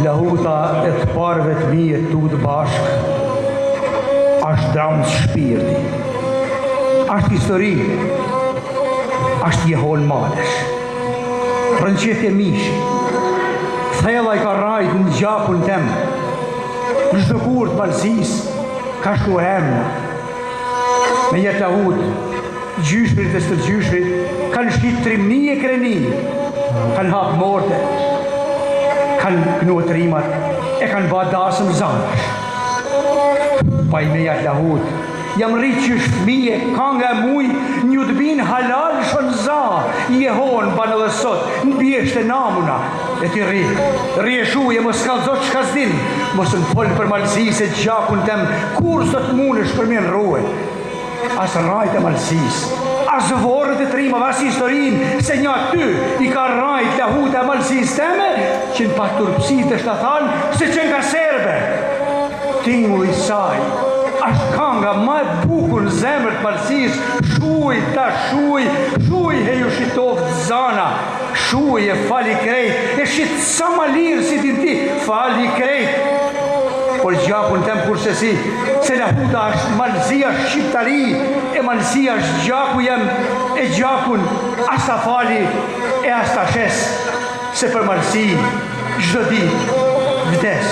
lahuta e të parëve të mije tu të bashkë, është dramë shpirti, është histori, është jehon malesh, rënqetje mishi, thella I ka rajt në gjakun tem, në çdo kur të malësis, ka shku emna, me jetë lahut, gjyshrit dhe së gjyshrit, kanë shkit trimni e kreni, kanë hapë morte, kanë knuat rimat, e kanë ba dasëm zanash. Pa I me jatë lahut, jam rritë që shfmije, ka nga muj, një të binë halal shon za, jehon banë dhe sot, në bjeshte namuna, e ti ri e shuje, mos kalzot që kazdin, mos në folë për malësis e gjakun tem, kur sot munësh për mjenë ruhe, asë rajt e malësis, asë vorët e trimave, asë historin, se një aty I ka rajt lahut e malësis teme, që në paturpsit e shtathan, se që nga serbe, tingu I saj, është kanga ma e bukur në zemër të malësis, shuj ta shuj he ju shitoft zana, shuj e fali krejt, e shit sa ma lirë si ti, fali krejt, por gjakun tem kurse si, se lahuta është malësia shqiptari, e malësia është gjaku jem, e gjakun asta fali, e asta shes, se për malësi, çdo ditë, vdes.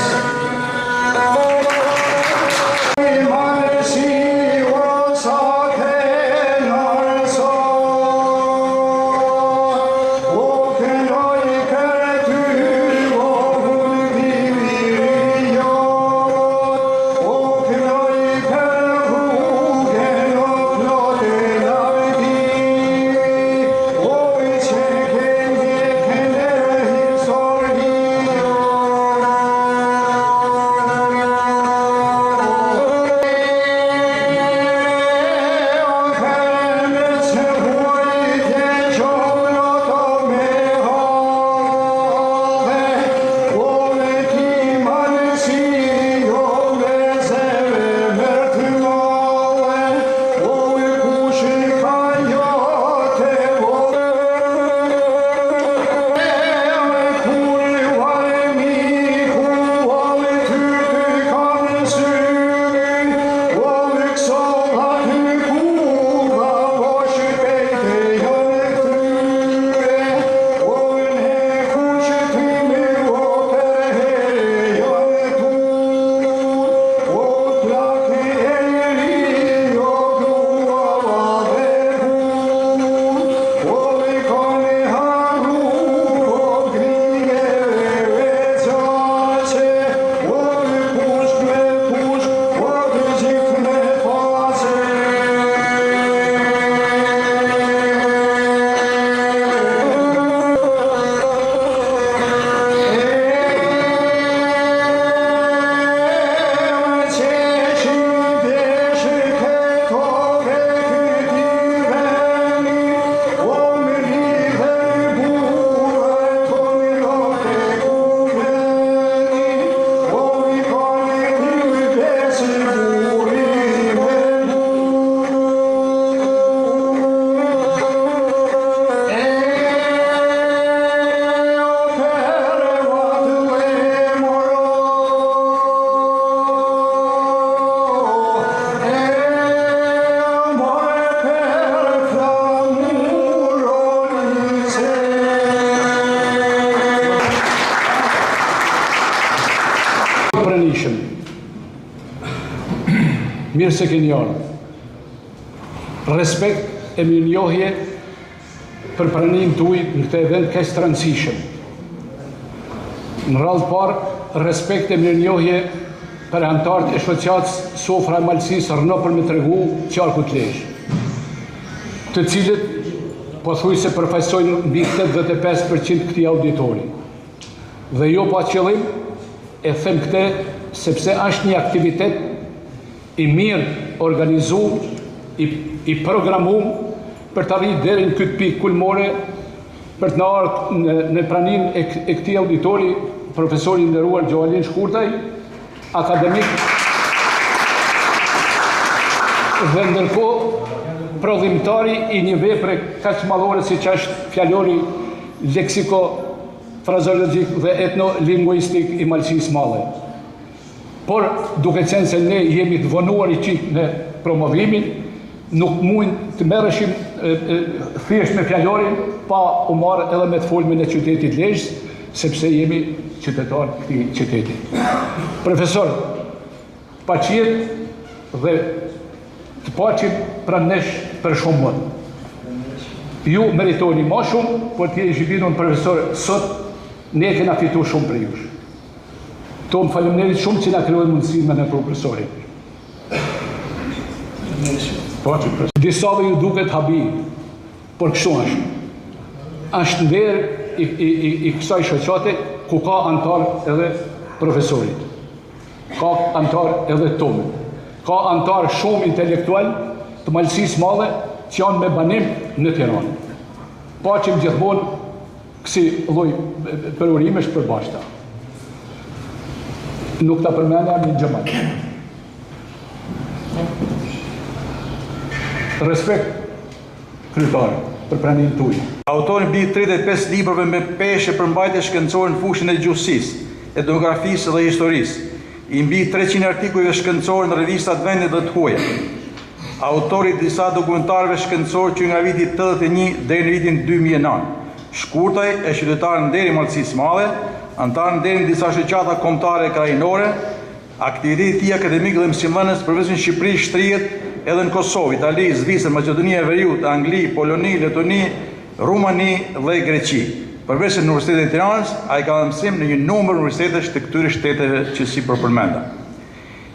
Mirë se keni ardhur. Respekt e mirënjohje për pranimin tuaj në këtë event kaq të rëndësishëm. Në radhë parë, respekt e mirënjohje për anëtarët e shoqatës Sofra e Malësisë Rënopër me tregu qarku të Lezhë, të cilët pothuajse përfaqësojnë mbi 85% këtij auditori. Dhe jo pa qëllim, e them këtë sepse është një aktivitet I mirë organizuar, I programuar për të arritur deri në këtë pikë kulmore, për të na ardhur në pranimin e këtij auditori profesori I nderuar Gjoalin Shkurtaj, akademik dhe ndërkohë prodhimtari I një vepre kaq madhore siç është fjalori frazeologjik dhe etnolinguistik i Malësisë Madhe. Por duke qenë se ne jemi të vonuar i qik në promovimin, nuk mund të merreshim thjesht me fjalorin pa u marrë edhe me të folmin e qytetit Lezhës, sepse jemi qytetar këtij qyteti. Profesor, paqiet dhe të paqim pranë nesh për shumë më. Ju meritoni më shumë, por ti e zhvilluar profesor sot ne kena fitu shumë për jush. Tom faleminderit shumë që na krijoi mundësinë me profesorin. Disave ju duket habi, por kështu është. Është nder i kësaj shoqate ku ka antar edhe profesorit. Ka antar edhe tomë. Ka antar shumë intelektual të Malësisë Madhe që janë me banim në Tiranë. Paqim gjithmonë kësi lloj përurimesh për bashkëta. Nuk ta përmendja një xhamat. Respekt kryetar për pranimin tuaj. Autori mbi 35 librave me peshë për mbajtje shkencore në fushën e gjuhësisë, etnografisë dhe historisë, i mbi 300 artikujve shkencore në revistat vendit dhe të huaja. Autori disa dokumentarëve shkencore që nga viti 81 deri në vitin 2009. Shkurtaj e qytetar në deri Malësisë Madhe, antar në deri në disa shoqata kombëtare krajinore, aktiviteti i tij akademik dhe mësimdhënës përveç në Shqipëri shtrihet edhe në Kosovë, Itali, Zvicër, Maqedoni e Veriut, Angli, Poloni, Letoni, Rumani dhe Greqi. Përveç në Universitetin e Tiranës, ai ka mësim në një numër universitetesh të këtyre shteteve që si përmenda.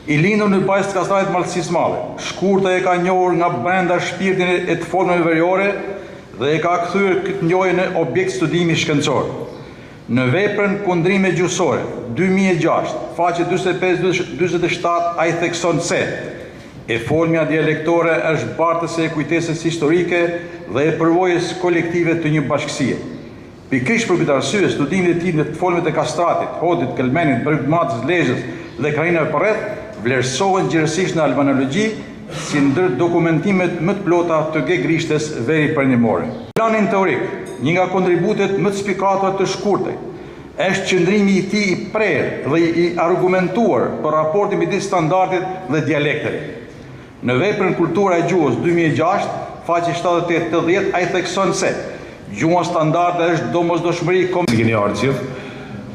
I lindur në bazë të kastrarit Malësisë Madhe, Shkurtaj e ka njohur nga brenda shpirtin e të folmeve veriore dhe e ka kthyer këtë njohje në objekt studimi shkencor. Në veprën Kundrime gjuhësore, 2006, faqe 45-47, ai thekson se e folmja dialektore është bartëse e kujtesës historike dhe e përvojës kolektive të një bashkësie. Pikërisht për këtë arsye, studimet e tij në të folmet e Kastratit, Hodit, Kelmenit, Bergmatës, Lezhës dhe krajinave përreth vlerësohen gjithësisht në albanologji si ndër dokumentimet më të plota të gegrishtes veri perëndimore. Planin teorik, një nga kontributet më të spikatura të Shkurtaj, është qëndrimi i tij i prerë dhe i argumentuar për raportin midis standardit dhe dialektit. Në veprën Kultura e gjuhës 2006, faqe 78-80, ai thekson se gjuha standarde është domosdoshmëri Si keni ardhur gjithë.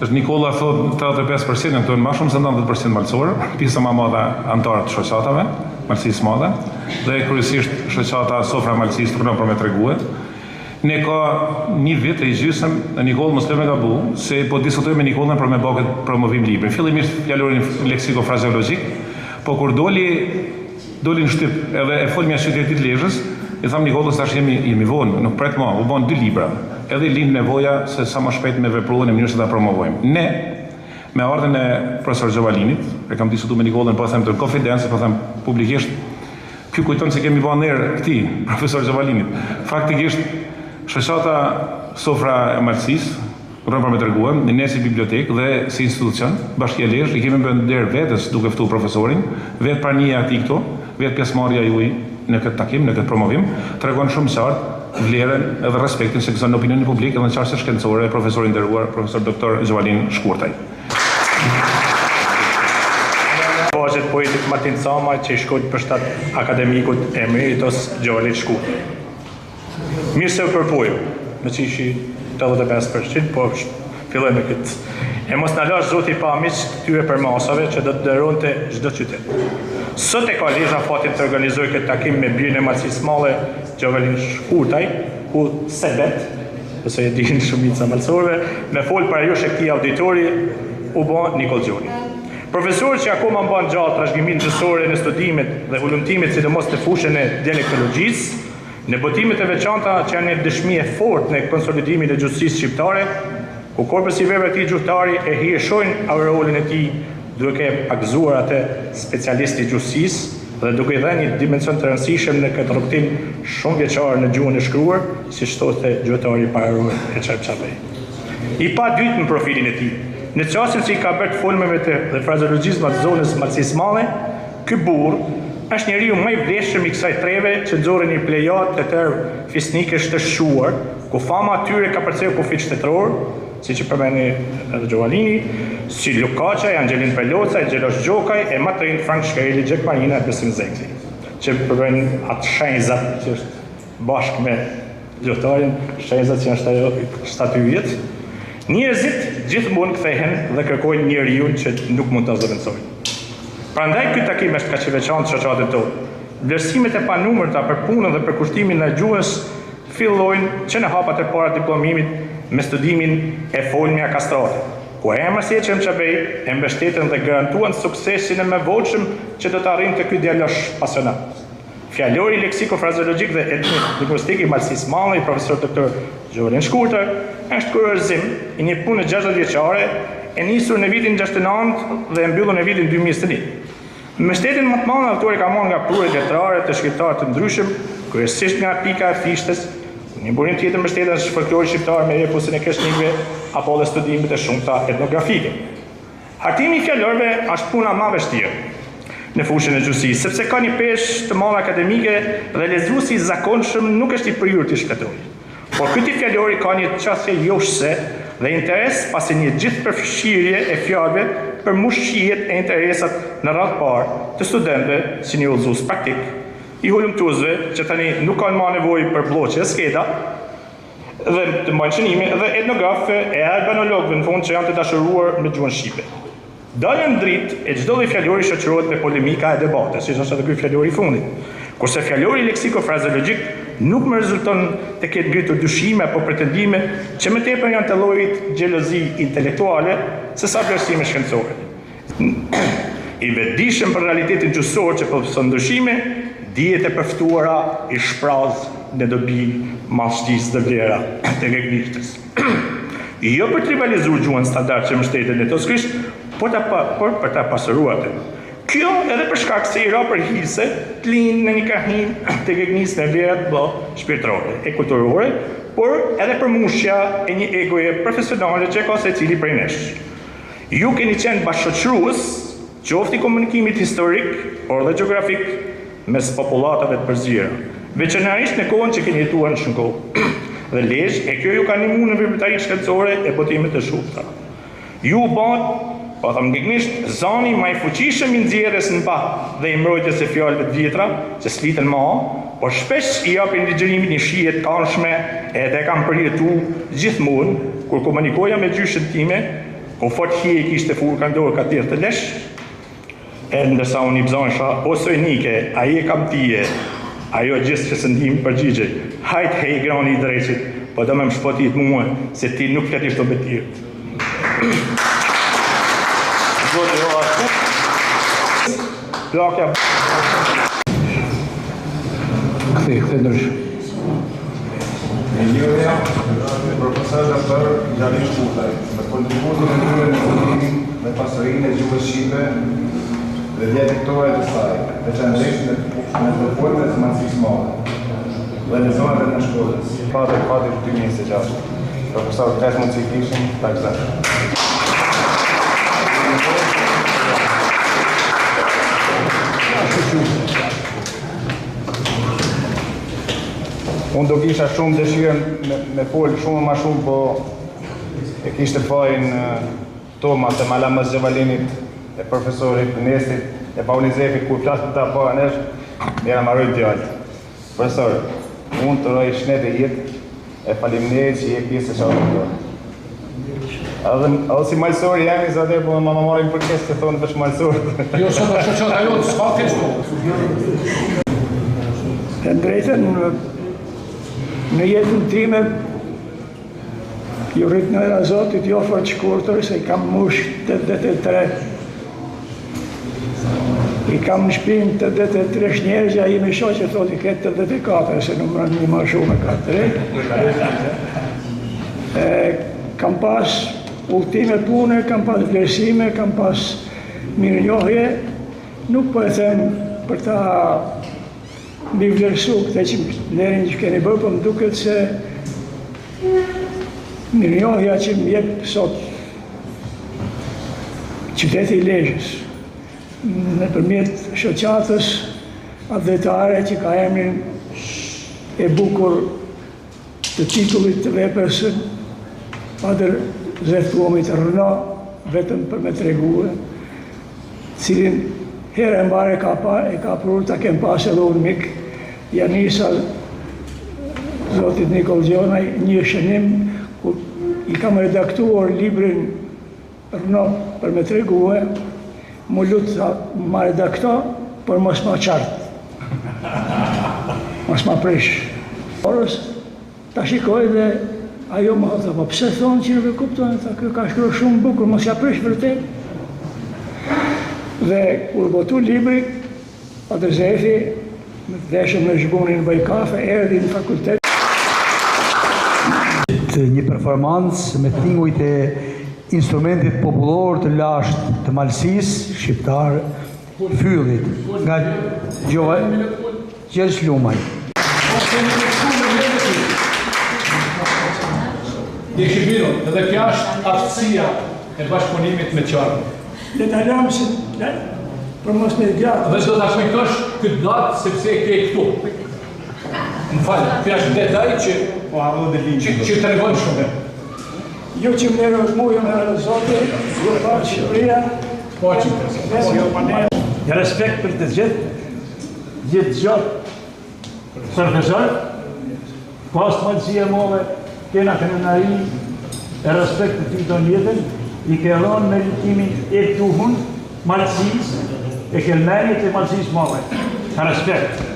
Është Nikola thot 35% në tonë më shumë se 90% malësorë, pjesa më e madhe antarë të shoqatave Malësisë Madhe dhe kryesisht shoqata Sofra Malësisë turnon për me tregue. Ne ka një vit e gjysëm Nikola mos më gabu se po diskutoj me Nikolën për me bë promovim libri. Fillimisht fjalorin leksiko-frazeologjik, po kur doli në shtyp edhe e folmja qytetit Lezhës, i tham Nikolës tash jemi vonë, nuk pret më, u bën 2 libra. Edhe lind nevoja se sa më shpejt me vepruan në mënyrë se ta promovojmë. Ne, me ardhen e profesor Gjovalinit, e kam diskutuar me Nikolën, po them të konfidencë, po them publikisht, ky kujton se kemi bën erë këtij profesor Gjovalinit. Faktikisht, shoqata Sofra e Malësisë, rrëm për me treguam, ne si bibliotekë dhe si institucion, Bashkia Lezhë, i kemi bën derë vetës duke ftuar profesorin, vetë prania e atij këtu, vetë pjesëmarrja juaj në këtë takim, në këtë promovim, tregon shumë qartë vlerën edhe respektin që gëzon në opinionin publik edhe në çështje shkencore e profesorit nderuar profesor doktor Gjovalin Shkurtaj. Bazet poetit Martin Sama që i shkojt për shtat akademikut emeritus Gjovalin Shkurtaj. Mirë se u përpojë, me që ishi 85%, po filloj me këtë. E mos në lash zoti pa amiq këtyre për masave që do të dëronte çdo qytet. Sot e ka Lezhë fatin të organizoj këtë takim me birin e Malësisë Madhe Gjovalin Shkurtaj, ku sebet, nëse e dihin shumica malësorëve, me folë para jush e këtij auditori u bë Nikol Gjoni. Profesor që akoma mban gjallë trashëgimin gjësore në studimet dhe hulumtimit sidomos në fushën e dialektologjisë, në botimet e veçanta që janë një dëshmi e fortë në konsolidimin e gjuhësisë shqiptare, ku korpus i veprave të këtij gjuhëtari e hirshojnë aureolën e tij duke pakzuar atë specialisti gjuhësisë dhe duke i dhënë një dimension të rëndësishëm në këtë rrugtim shumë vjeçar në gjuhën e shkruar, siç thoshte gjuhëtari paror e Çarçallej. I pa dytë në profilin e tij. Në çastin që i ka bërë folmeve dhe frazeologjisë të zonës Malësisë Madhe, ky burr është njeriu më i vlefshëm i kësaj treve që nxorën një plejad të tërë fisnikësh të shquar, ku fama atyre ka përcjell kufit shtetëror, si që përmeni edhe Gjovalini, si Lukaçaj, Angelin Pelocaj, Gjelosh Gjokaj, e më të rinjë Frank Shkreli, Gjek Marina e Besim Zekzi, që përmeni atë shenjzat që është bashkë me luftëtarin, shenjzat që është ajo 7 vjetë. Njerëzit gjithmonë kthehen dhe kërkojnë njeriu që nuk mund ta zëvendësojnë. Prandaj ky takim është kaq i veçantë shoqatën tonë. Vlerësimet e panumërta për punën dhe për kushtimin e gjuhës fillojnë që në hapat e para të diplomimit me studimin e folmja kastrate, ku emri Sieçëm Çabej e mbështetën dhe garantuan suksesin e mëvojshëm që do të arrinte ky djalosh pasionant. Fjalori leksikofrazologjik dhe etnolingvistik i Malsis Malli, profesor doktor Gjovalin Shkurtër, është kurorëzim i një pune 60 vjeçare e nisur në vitin 69 dhe e mbyllur në vitin 2021. Mbështetjen më të madhe autori ka marrë nga prurët letrare të shkrimtarë të ndryshëm, kryesisht nga pika e fishtes, një burim tjetër mbështetjen është folklori shqiptar me eposin e kreshnikëve apo dhe studimet e shumta etnografike. Hartimi i fjalorëve është puna më e vështirë në fushën e gjuhësisë, sepse ka një peshë të madhe akademike dhe lexuesi i zakonshëm nuk është i prirur të shpjetojë. Por ky tip fjalori ka një çështje joshse dhe interes pasi një gjithë përfshirje e fjalëve për mushqiet e interesat në radhë parë të studentëve si një udhëzues praktik, i hulumtuesve që tani nuk kanë më nevojë për bloqe skeda dhe të mbajnë shënime dhe etnografëve e albanologëve në fund që janë të dashuruar me gjuhën shqipe. Dalën dritë e çdo lloj fjalori shoqërohet me polemika e debate, siç është edhe ky fjalori i fundit. Kurse fjalori leksikofrazologjik nuk më rezulton të ketë ngritur dyshime apo pretendime që më tepër janë të llojit xhelozi intelektuale se sa vlerësime shkencore. I vetëdijshëm për realitetin gjuhësor që përfson ndryshime, dijet e përftuara i shpraz në dobi mashtrisë dhe vlera të gegnishtës. Jo për tribalizuar gjuhën standard që mbështetet në toskrisht, por për ta pasuruar atë. Kjo edhe për shkak se i ra për hise të linë në një krahin të gegnisë në vlerat shpirtërore e kulturore, por edhe për mushja e një egoje profesionale që ka secili prej nesh. Ju keni qenë bashkëshoqërues, qoftë i komunikimit historik, por dhe gjeografik mes popullatave të përzira, veçanërisht në kohën që keni jetuar në Shënkohë. Dhe lesh, e kjo ju ka ndihmuar në veprimtari shkencore e botimet të shumta. Ju bën po thëmë gegnisht, zani më i fuqishëm i nxjerrjes në bah dhe i mbrojtjes së fjalëve të vjetra që sliten më, por shpesh i japin ligjërimin një shije të këndshme edhe kam përjetu gjithmonë kur komunikoja me gjyshën time, ku fort hije kishte furë ka dorë ka tjerë të lesh, e ndërsa unë i bzonsha, o sojnike, aje kam tije, ajo gjithë që së ndihmë përgjigjej, hajt hej grani i dreqit, po do me më shpotit mua, se ti nuk fletisht të betirë. Plakja Këthe ndryshë. Njëria, profesor doktor Gjovalin Shkurtër, me kontributin e tyre në studimin me pasurinë e gjuhës shqipe dhe dialektore të saj, veçanërisht në të folmet të Malsis Malli dhe në zonat e në shkollës. Pati 2006. Profesor Kresmund Ciklishin, takzat. Unë do kisha shumë dëshirën me folë shumë ma shumë, po e kishte fajin Tomas e Malamës Gjovalinit, e profesorit Nesit, e Pauli Zefit, kur flasë të ta pa nesh, njëra marroj djallë. Profesor, unë të roj shnet e jetë, e faleminderit që je pjesë e shatë të dorë. Edhe si malësori jemi, zate, po ma marim për kesë të thonë pësh malësori. Jo, sot është që ajo, s'ka kesë. Të drejten, në jetën time, ju rritë në era Zotit, jo fort shkurtër, se i kam mush 83. I kam në shpinë 83 njerëz, a i me shoqë që thot i ketë 84, se në mërën një ma shumë e 4. Kam pas udhëtime pune, kam pas vlerësime, kam pas mirënjohje, nuk po e them për ta mbi vlerësu këte që nderin që keni bërë, po më duket se mirënjohja që më jep sot qyteti i Lezhës, nëpërmjet shoqatës adhetare që ka emrin e bukur të titullit të veprës Padër zërtuomit Rëna, vetëm për me tregue, cilin herë e mbare e ka prur ta kem pas edhe unë mik, Janisa, zotit Nikol Gjonaj, një shënim ku i kam redaktuar librin Rëna për me tregue, mu lutë ta ma redakto, por mos ma qartë. Mos ma prish. Orës, ta shikoj dhe ajo më thotë, po pse thonë që nuk e kuptojnë, ta kjo ka shkruar shumë bukur, mos ja prish vërtet. Dhe kur botu libri, Patër Zefi, me veshëm në zhgunin bëj kafe, erdhi në fakultet. Një performancë me tingujt e instrumentit popullor të lashtë të Malësisë shqiptar Fyllit, nga Gjergj Lumaj. Shqipiro, edhe kjo është aftësia e bashkëpunimit me qarën. Le të lëmë se për mos me gjatë. Dhe do të kujtosh këtë datë sepse e ke këtu. Më falë, kjo është detaj që të regon shumë. Ju që më nërë mujë me zote, ju parë Shqipëria, Po që Ja respekt për të gjithë gjatë profesor, pas të malësia move, kena krenari e respekt të ty të njëtën, i ke ronë me rritimin e tuhun malësis, e ke lmenit e malësis move. Ka respekt.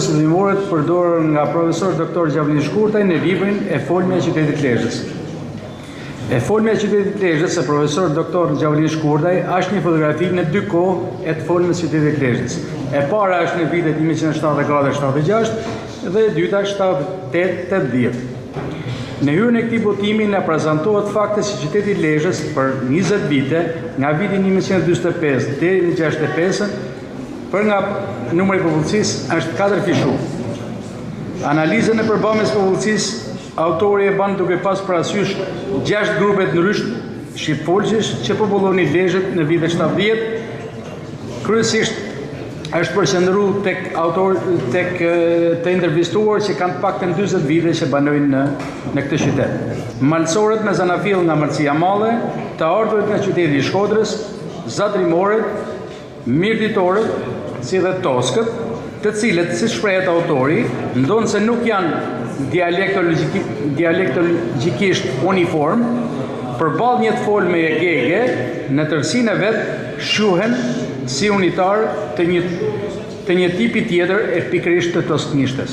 Sëndimore përdorën nga profesor Dr. Gjavlin Shkurtaj në librin E folme e qytetit Lezhës. E folme e qytetit Lezhës e profesor Dr. Gjavlin Shkurtaj është një fotografi në dy kohë e të folme e qytetit Lezhës. E para është në vitet 1974-76 dhe e dyta 78-80. Në hyrën e këtij botimi na prezantohet fakti se qyteti Lezhës për 20 vite, nga viti 1945 deri në 65, për nga numri i popullsisë është 4 fishu. Analizën e përbamjes popullsisë, autori e ban duke pas parasysh 6 grupe të ndryshme shqipfolqish që popullonin Lezhën në vitet 70. Kryesisht është përqendruar tek të intervistuar që kanë paktën 40 vite që banojnë në këtë qytet. Malësorët me zanafill nga Marcia Malle, të ardhurit nga qyteti i Shkodrës, Zadrimorët, Mirditorët, si dhe Toskët, të cilët, si shprehet autori, ndonë se nuk janë dialektologjikisht uniform, përballë një të folme e gege, në tërsinë e vetë shuhen si unitar të një tipi tjetër e pikërisht të tosknishtes.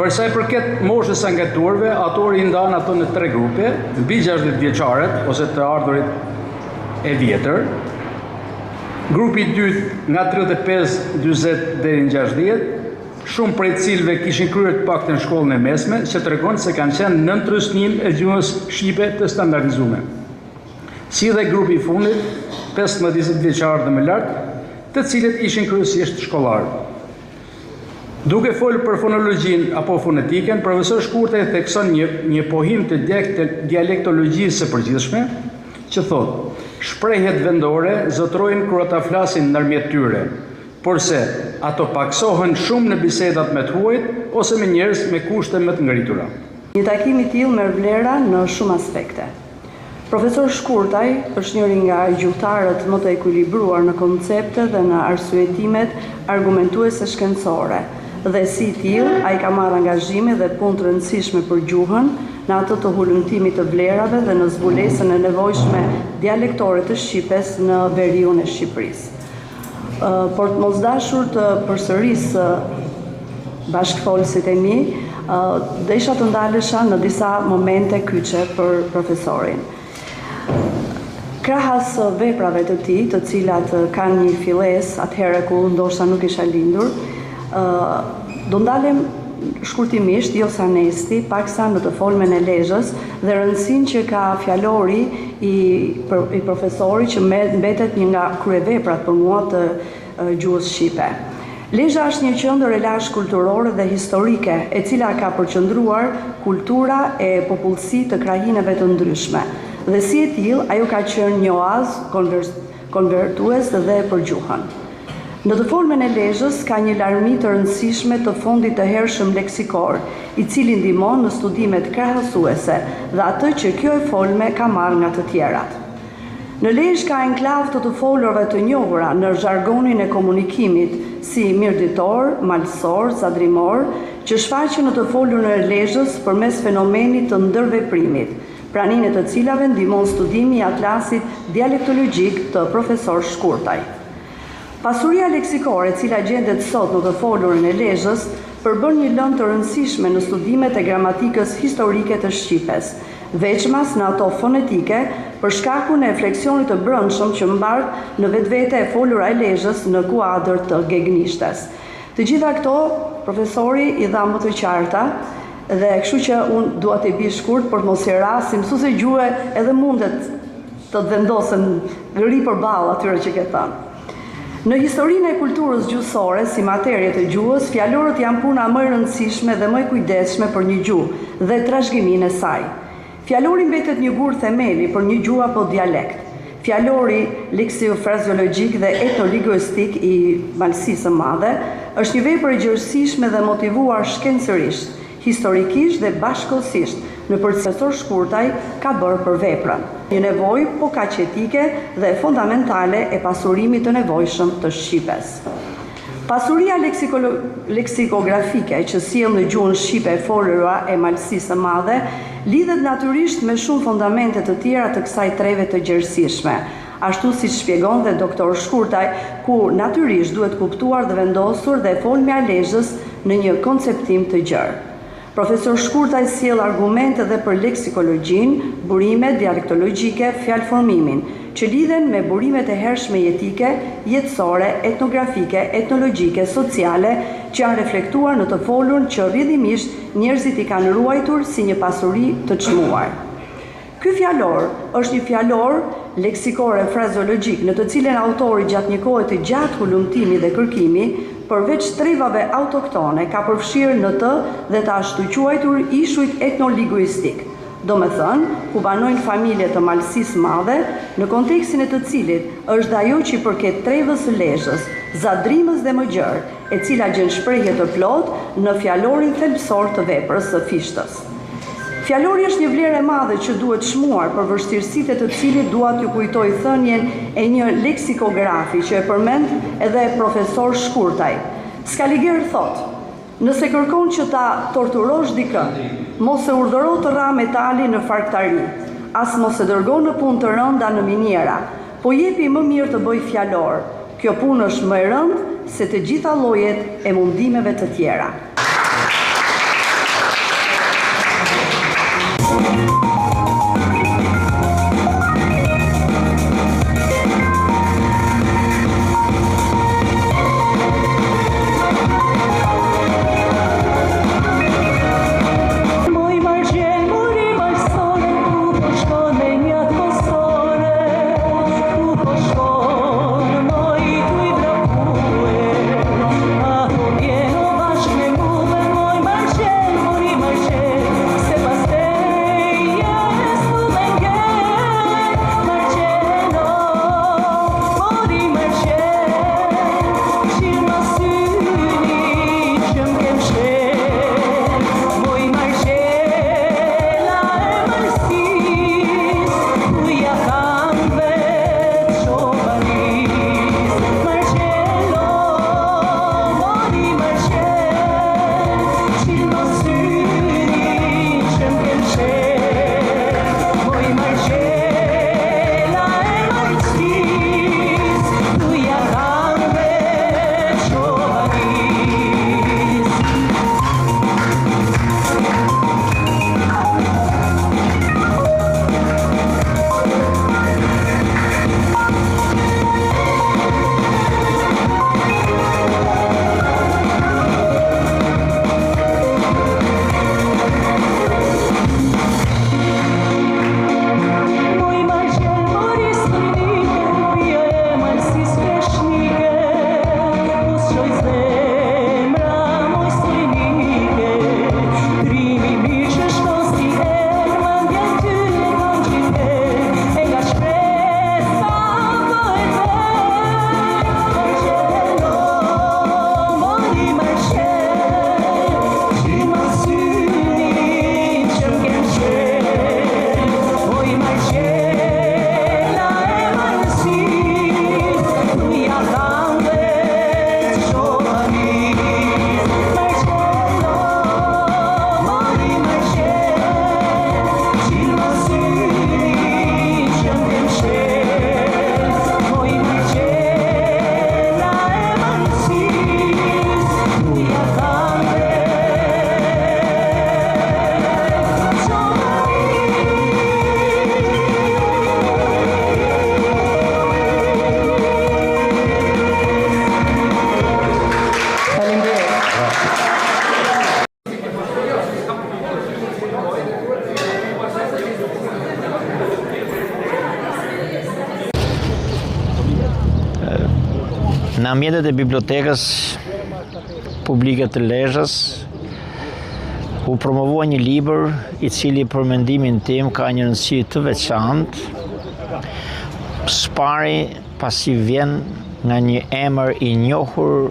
Përsa i përket moshës së ngatuarve, autori i ndan ato në 3 grupe, mbi 60 vjeçarët ose të ardhurit e vjetër, grupi i dytë nga 35-40 deri në 60, shumë prej cilëve kishin kryer të paktën shkollën e mesme, që tregon se kanë qenë nën trysnin e gjuhës shqipe të standardizuar. Si dhe grupi i fundit, 15-20 vjeçarë dhe më lart, të cilët ishin kryesisht shkollarë. Duke folur për fonologjinë apo fonetiken, profesor Shkurtaj thekson një pohim të dialektologjisë së përgjithshme, që thotë: shprehjet vendore zotrojnë kur ata flasin ndërmjet tyre, porse ato paksohen shumë në bisedat me të huajt ose me njerëz me kushte më të ngritura. Një takim i tillë merr vlera në shumë aspekte. Profesor Shkurtaj është njëri nga gjuhëtarët më të ekuilibruar në koncepte dhe në arsyetimet argumentuese shkencore dhe si tillë ai ka marrë angazhime dhe punë të rëndësishme për gjuhën në atë të hulumtimit të vlerave dhe në zbulesën e nevojshme dialektore të Shqipes në veriun e Shqipërisë. Por të mos dashur të përsëris bashkëfolësit e mi, desha të ndalesha në disa momente kyçe për profesorin. Krahas veprave të tij, të cilat kanë një filles atëherë ku ndoshta nuk isha lindur, do ndalem shkurtimisht, jo sa nesti, paksa në të folmen e Lezhës dhe rëndësinë që ka fjalori i profesorit që mbetet një nga kryeveprat për mua të gjuhës shqipe. Lezhë është një qendër e lashtë kulturore dhe historike, e cila ka përqendruar kultura e popullsi të krajinave të ndryshme. Dhe si e tillë, ajo ka qenë një oazë konvertues dhe për gjuhën. Në të folmen e Lezhës ka një larmi të rëndësishme të fondit të hershëm leksikor, i cili ndihmon në studimet krahasuese dhe atë që kjo e folme ka marrë nga të tjerat. Në Lezhë ka enklav të folurve të njohura në zhargonin e komunikimit, si mirditor, malsor, zadrimor, që shfaqen në të folur në Lezhës përmes fenomenit të ndërveprimit, praninë e të cilave ndihmon studimi i atlasit dialektologjik të profesor Shkurtaj. Pasuria leksikore, e cila gjendet sot në të folurën e Lezhës, përbën një lëndë të rëndësishme në studimet e gramatikës historike të Shqipes, veçmas në ato fonetike për shkakun e fleksionit të brendshëm që mbart në vetvete e folura e Lezhës në kuadër të gegnishtes. Të gjitha këto profesori i dha më të qarta, dhe kështu që unë dua të bëj shkurt për mos i rras, si mësues gjuhë edhe mundet të vendosen ri përballë atyre që ke thënë. Në historinë e kulturës gjuhësore, si materie të gjuhës, fjalorët janë puna më e rëndësishme dhe më e kujdesshme për një gjuhë dhe trashëgiminë e saj. Fjalori mbetet një gur themeli për një gjuhë apo dialekt. Fjalori leksio-frazeologjik dhe etnolingvistik i Malësisë së Madhe është një vepër e gjerësishme dhe motivuar shkencërisht, historikisht dhe bashkëkohësisht, në për profesor Shkurtaj ka bërë për veprën. Një nevojë po kaq etike dhe fundamentale e pasurimit të nevojshëm të Shqipes. Pasuria leksikografike që sjell në gjuhën shqipe e folura e Malësisë së Madhe lidhet natyrisht me shumë fundamente të tjera të kësaj treve të gjerësishme, ashtu si shpjegon dhe doktor Shkurtaj, ku natyrisht duhet kuptuar dhe vendosur dhe folmja e Lezhës në një konceptim të gjerë. Profesor Shkurtaj sjell argumente dhe për leksikologjin, burimet dialektologjike, fjalëformimin, që lidhen me burimet e hershme jetike, jetësore, etnografike, etnologjike, sociale, që janë reflektuar në të folur që rrjedhimisht njerëzit i kanë ruajtur si një pasuri të çmuar. Ky fjalor është një fjalor leksikore frazeologjik në të cilën autori gjatë një kohe të gjatë hulumtimi dhe kërkimi, përveç trevave autoktone, ka përfshirë në të dhe të ashtu quajtur ishujt etnolingvistik, do me thënë, ku banojnë familje të Malësisë Madhe, në kontekstin e të cilit është ajo që i përket trevës së Lezhës, zadrimës dhe më gjërë, e cila gjen shprehje të plot në fjalorin thelbësor të veprës së fishtës. Fjalori është një vlerë e madhe që duhet shmuar për vështirësitë e të cilit dua t'ju kujtoj thënien e një leksikografi që e përmend edhe profesor Shkurtaj. Skaliger thot: nëse kërkon që ta torturosh dikën, mos e urdhëro të rra metali në farktari, as mos e dërgo në punë të rënda në miniera, po jepi më mirë të bëj fjalor. Kjo punë është më e rëndë se të gjitha llojet e mundimeve të tjera. Vieno vash me Në ambientet e bibliotekës publike të Lezhës u promovua një libër i cili për mendimin tim ka një rëndësi të veçantë. Spari pasi vjen nga një emër i njohur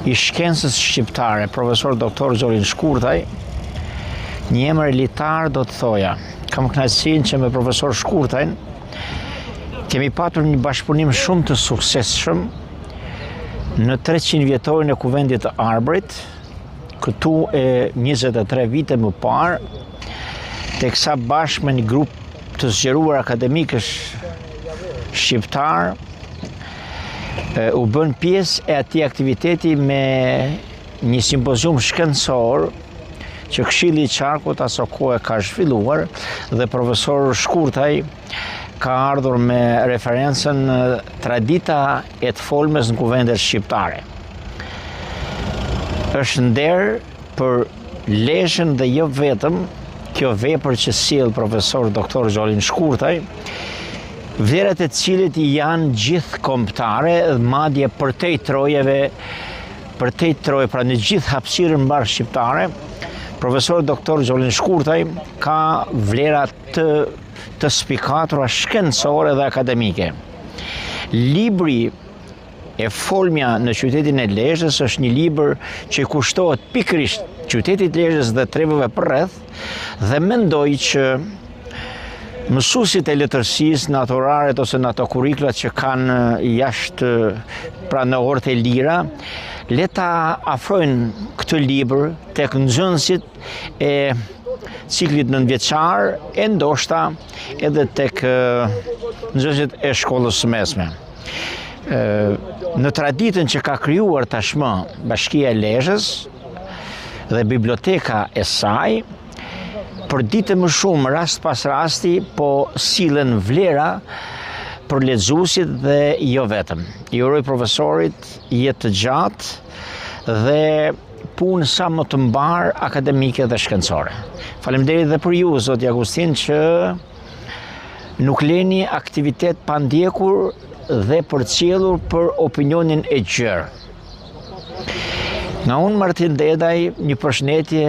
i shkencës shqiptare, profesor doktor Xholin Shkurtaj, një emër elitar do të thoja. Kam kënaqësinë që me profesor Shkurtajn kemi patur një bashkëpunim shumë të suksesshëm në 300 vjetorin e Kuvendit të Arbërit, këtu e 23 vite më parë, teksa bashkë me një grup të zgjeruar akademikësh shqiptar u bën pjesë e atij aktiviteti me një simpozium shkencor që Këshilli i Qarkut aso kohë ka zhvilluar dhe profesor Shkurtaj ka ardhur me referencën Tradita e të folmes në kuvendet shqiptare. Është nder për Lezhën dhe jo vetëm kjo vepër që sjell profesor doktor Xholin Shkurtaj, vlerat e cilit janë gjithë kombëtare, madje përtej trojeve, pra në gjithë hapësirën mbar shqiptare, profesor doktor Xholin Shkurtaj ka vlera të spikatura shkencore dhe akademike. Libri e folmja në qytetin e Lezhës është një libër që i kushtohet pikërisht qytetit Lezhës dhe treveve përreth, dhe mendoj që mësuesit e letërsisë, në ato oraret ose në ato kurrikulat që kanë jashtë pra në orët e lira, le ta afrojnë këtë libër tek nxënësit e ciklit nëntëvjeçar e ndoshta edhe tek nxënësit e shkollës së mesme. Në traditën që ka krijuar tashmë Bashkia e Lezhës dhe biblioteka e saj, për ditë më shumë, rast pas rasti, po sillen vlera për lexuesit dhe jo vetëm. I uroj profesorit jetë të gjatë dhe punë sa më të mbar akademike dhe shkencore. Faleminderit dhe për ju, zoti Agustin, që nuk leni aktivitet pa ndjekur dhe përcjellur për opinionin e gjerë. Nga unë Martin Dedaj, një përshëndetje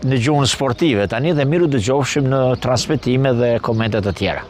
në gjuhën sportive tani dhe miru dëgjofshim në transmetime dhe komentet të tjera.